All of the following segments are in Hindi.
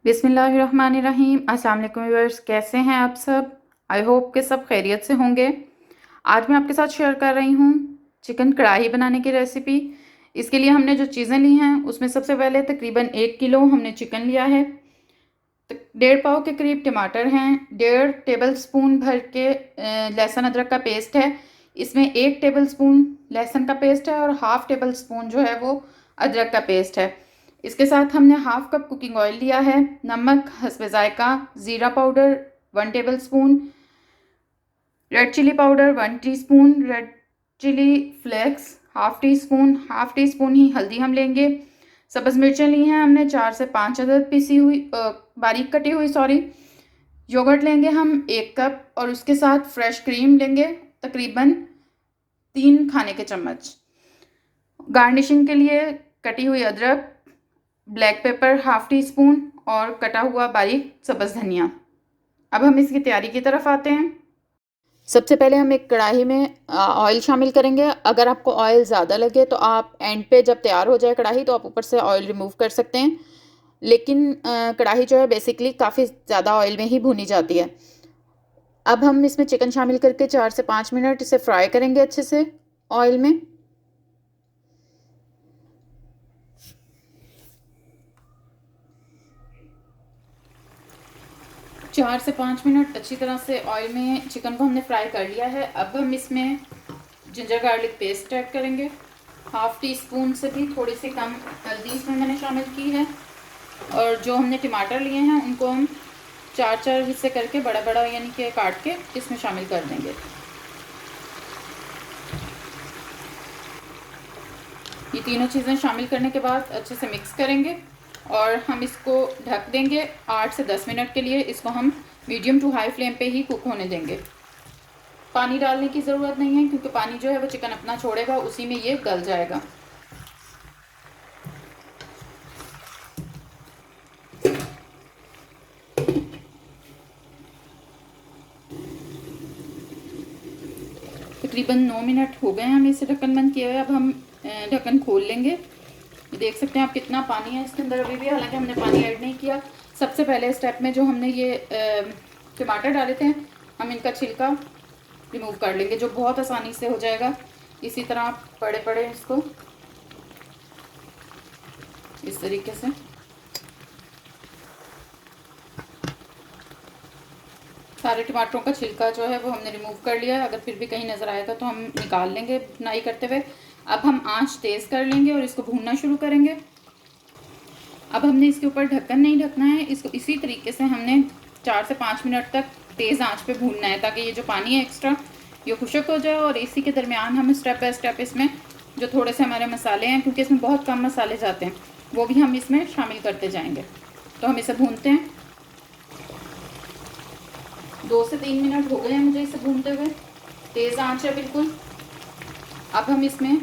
बिस्मिल्लाहिर्रहमानिर्रहीम। अस्सलाम वालेकुम व्यूअर्स, कैसे हैं आप सब? आई होप कि सब खैरियत से होंगे। आज मैं आपके साथ शेयर कर रही हूँ चिकन कढ़ाई बनाने की रेसिपी। इसके लिए हमने जो चीज़ें ली हैं उसमें सबसे पहले तकरीबन 1 किलो हमने चिकन लिया है। 1.5 पाव के करीब टमाटर हैं। 1.5 टेबल स्पून भर के लहसुन अदरक का पेस्ट है। इसमें 1 टेबल स्पून लहसुन का पेस्ट है और हाफ़ टेबल स्पून जो है वो अदरक का पेस्ट है। इसके साथ हमने हाफ कप कुकिंग ऑयल लिया है। नमक हस्बे ज़ायका, ज़ीरा powder 1 tablespoon, red chilli powder 1 teaspoon, red chilli flakes half teaspoon ही हल्दी हम लेंगे। सब्ज़ मिर्चें ली हैं हमने 4 से 5 अदद पिसी हुई बारीक कटी हुई योगर्ट लेंगे हम 1 कप और उसके साथ फ्रेश क्रीम लेंगे तकरीबन 3 खाने के चम्मच। गार्निशिंग के लिए कटी हुई अदरक, black pepper half tea spoon और कटा हुआ बारीक सब्ज़ धनिया। अब हम इसकी तैयारी की तरफ आते हैं। सबसे पहले हम एक कढ़ाई में ऑयल शामिल करेंगे। अगर आपको ऑयल ज़्यादा लगे तो आप एंड पे जब तैयार हो जाए कढ़ाई तो आप ऊपर से ऑयल रिमूव कर सकते हैं, लेकिन कढ़ाई जो है बेसिकली काफ़ी ज़्यादा ऑयल में ही भुनी जाती है। अब हम इसमें चिकन शामिल करके 4 से 5 मिनट इसे फ्राई करेंगे अच्छे से ऑयल में। 4 से 5 मिनट अच्छी तरह से ऑयल में चिकन को हमने फ्राई कर लिया है। अब हम इसमें जिंजर गार्लिक पेस्ट ऐड करेंगे। हाफ टी स्पून से भी थोड़ी सी कम हल्दी इसमें मैंने शामिल की है। और जो हमने टमाटर लिए हैं उनको हम 4 हिस्से करके बड़ा बड़ा यानी कि काट के इसमें शामिल कर देंगे। ये तीनों चीज़ें शामिल करने के बाद अच्छे से मिक्स करेंगे और हम इसको ढक देंगे 8 से 10 मिनट के लिए। इसको हम मीडियम टू हाई फ्लेम पे ही कुक होने देंगे। पानी डालने की ज़रूरत नहीं है क्योंकि पानी जो है वो चिकन अपना छोड़ेगा, उसी में ये गल जाएगा। तकरीबन 9 मिनट हो गए हैं हमें इसे ढक्कन बंद किए हुए। अब हम ढक्कन खोल लेंगे। ये देख सकते हैं आप कितना पानी है इसके अंदर अभी भी, हालांकि हमने पानी ऐड नहीं किया। सबसे पहले स्टेप में जो हमने ये टमाटर डाले थे हम इनका छिलका रिमूव कर लेंगे, जो बहुत आसानी से हो जाएगा। इसी तरह आप पड़े पड़े इसको इस तरीके से सारे टमाटरों का छिलका जो है वो हमने रिमूव कर लिया है। अगर फिर भी कहीं नज़र आएगा तो हम निकाल लेंगे बुनाई करते हुए। अब हम आंच तेज़ कर लेंगे और इसको भूनना शुरू करेंगे। अब हमने इसके ऊपर ढक्कन नहीं ढकना है, इसको इसी तरीके से हमने 4 से 5 मिनट तक तेज़ आंच पे भूनना है ताकि ये जो पानी है एक्स्ट्रा ये खुश्क हो जाए। और इसी के दरमियान हम स्टेप बाय स्टेप इसमें जो थोड़े से हमारे मसाले हैं, क्योंकि इसमें बहुत कम मसाले जाते हैं, वो भी हम इसमें शामिल करते जाएंगे। तो हम इसे भूनते हैं। 2 से 3 मिनट हो गए हैं मुझे इसे भूनते हुए, तेज़ आंच है बिल्कुल। अब हम इसमें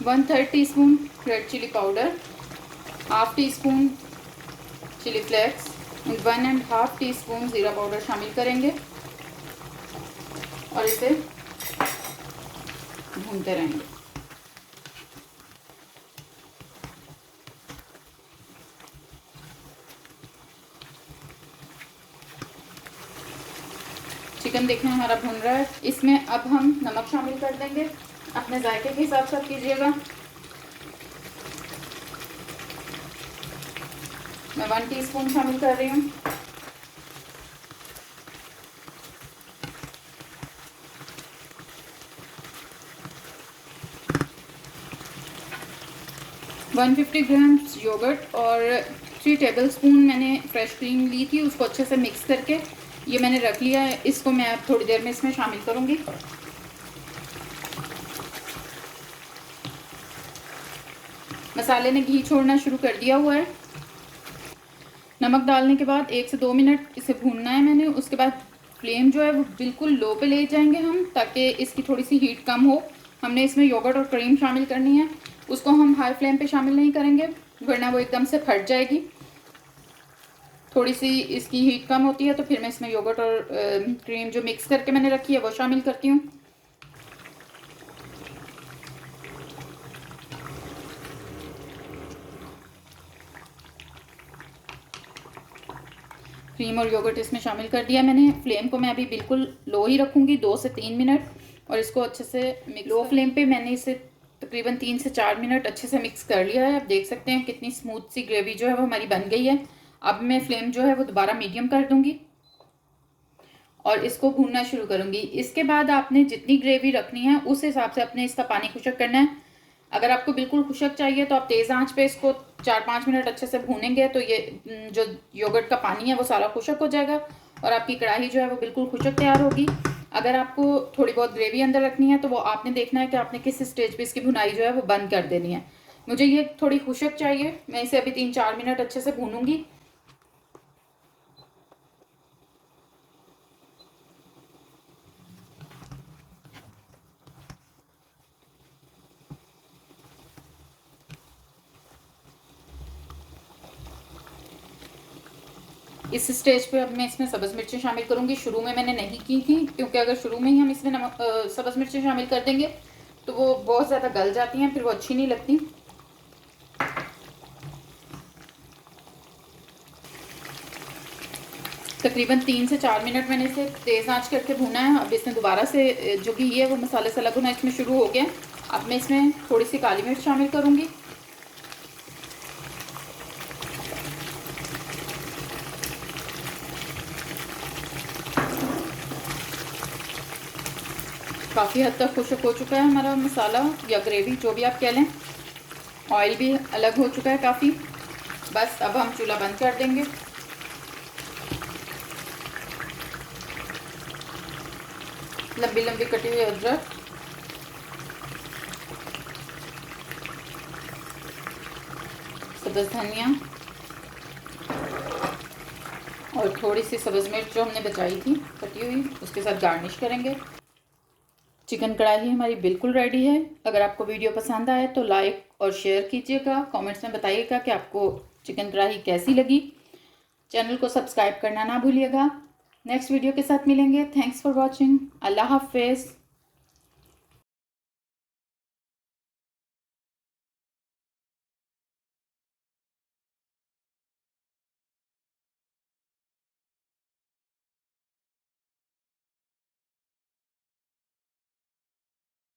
1/3 teaspoon red chilli powder, half teaspoon chilli flakes and 1.5 teaspoon ज़ीरा पाउडर शामिल करेंगे और इसे भूनते रहेंगे। चिकन देखने हमारा भुन रहा है। इसमें अब हम नमक शामिल कर देंगे, अपने जायके के हिसाब से कीजिएगा। मैं 1 टीस्पून शामिल कर रही हूँ। वन 150 ग्राम्स योगर्ट और 3 टेबलस्पून मैंने फ्रेश क्रीम ली थी, उसको अच्छे से मिक्स करके ये मैंने रख लिया है। इसको मैं अब थोड़ी देर में इसमें शामिल करूँगी। मसाले ने घी छोड़ना शुरू कर दिया हुआ है। नमक डालने के बाद 1 से 2 मिनट इसे भूनना है मैंने। उसके बाद फ्लेम जो है वो बिल्कुल लो पे ले जाएंगे हम, ताकि इसकी थोड़ी सी हीट कम हो। हमने इसमें योगर्ट और क्रीम शामिल करनी है, उसको हम हाई फ्लेम पे शामिल नहीं करेंगे वरना वो एकदम से फट जाएगी। थोड़ी सी इसकी हीट कम होती है तो फिर मैं इसमें योगर्ट और क्रीम जो मिक्स करके मैंने रखी है वो शामिल करती हूँ। क्रीम और योगर्ट इसमें शामिल कर दिया मैंने। फ्लेम को मैं अभी बिल्कुल लो ही रखूँगी 2 से 3 मिनट, और इसको अच्छे से लो फ्लेम पे मैंने इसे तकरीबन 3 से 4 मिनट अच्छे से मिक्स कर लिया है। आप देख सकते हैं कितनी स्मूथ सी ग्रेवी जो है वो हमारी बन गई है। अब मैं फ्लेम जो है वो दोबारा मीडियम कर दूँगी और इसको भूनना शुरू करूँगी। इसके बाद आपने जितनी ग्रेवी रखनी है उस हिसाब से अपने इसका पानी खुशक करना है। अगर आपको बिल्कुल खुशक चाहिए तो आप तेज़ आंच पे इसको 4-5 मिनट अच्छे से भूनेंगे तो ये जो योगर्ट का पानी है वो सारा खुशक हो जाएगा और आपकी कढ़ाई जो है वो बिल्कुल खुशक तैयार होगी। अगर आपको थोड़ी बहुत ग्रेवी अंदर रखनी है तो वो आपने देखना है कि आपने किस स्टेज पे इसकी भुनाई जो है वो बंद कर देनी है। मुझे ये थोड़ी खुशक चाहिए, मैं इसे अभी 3-4 मिनट अच्छे से भूनूंगी। इस स्टेज पे अब मैं इसमें सब्ज़ मिर्चें शामिल करूँगी। शुरू में मैंने नहीं की थी क्योंकि अगर शुरू में ही हम इसमें सब्ज़ मिर्चें शामिल कर देंगे तो वो बहुत ज़्यादा गल जाती हैं, फिर वो अच्छी नहीं लगती। तकरीबन 3 से 4 मिनट मैंने इसे तेज़ आंच करके भूना है। अब इसमें दोबारा से जो घी है वो मसाले से अलग होना इसमें शुरू हो गया। अब मैं इसमें थोड़ी सी काली मिर्च शामिल करूँगी, काफ़ी हद तक खुशक हो चुका है हमारा मसाला या ग्रेवी जो भी आप कह लें। ऑयल भी अलग हो चुका है काफ़ी। बस अब हम चूल्हा बंद कर देंगे। लंबी लंबी कटी हुई अदरक, सब्ज़ धनिया और थोड़ी सी सब्ज़ मिर्च जो हमने बचाई थी कटी हुई उसके साथ गार्निश करेंगे। चिकन कढ़ाई हमारी बिल्कुल रेडी है। अगर आपको वीडियो पसंद आए तो लाइक और शेयर कीजिएगा, कमेंट्स में बताइएगा कि आपको चिकन कढ़ाई कैसी लगी। चैनल को सब्सक्राइब करना ना भूलिएगा। नेक्स्ट वीडियो के साथ मिलेंगे। Thanks for watching. अल्लाह हाफिज़।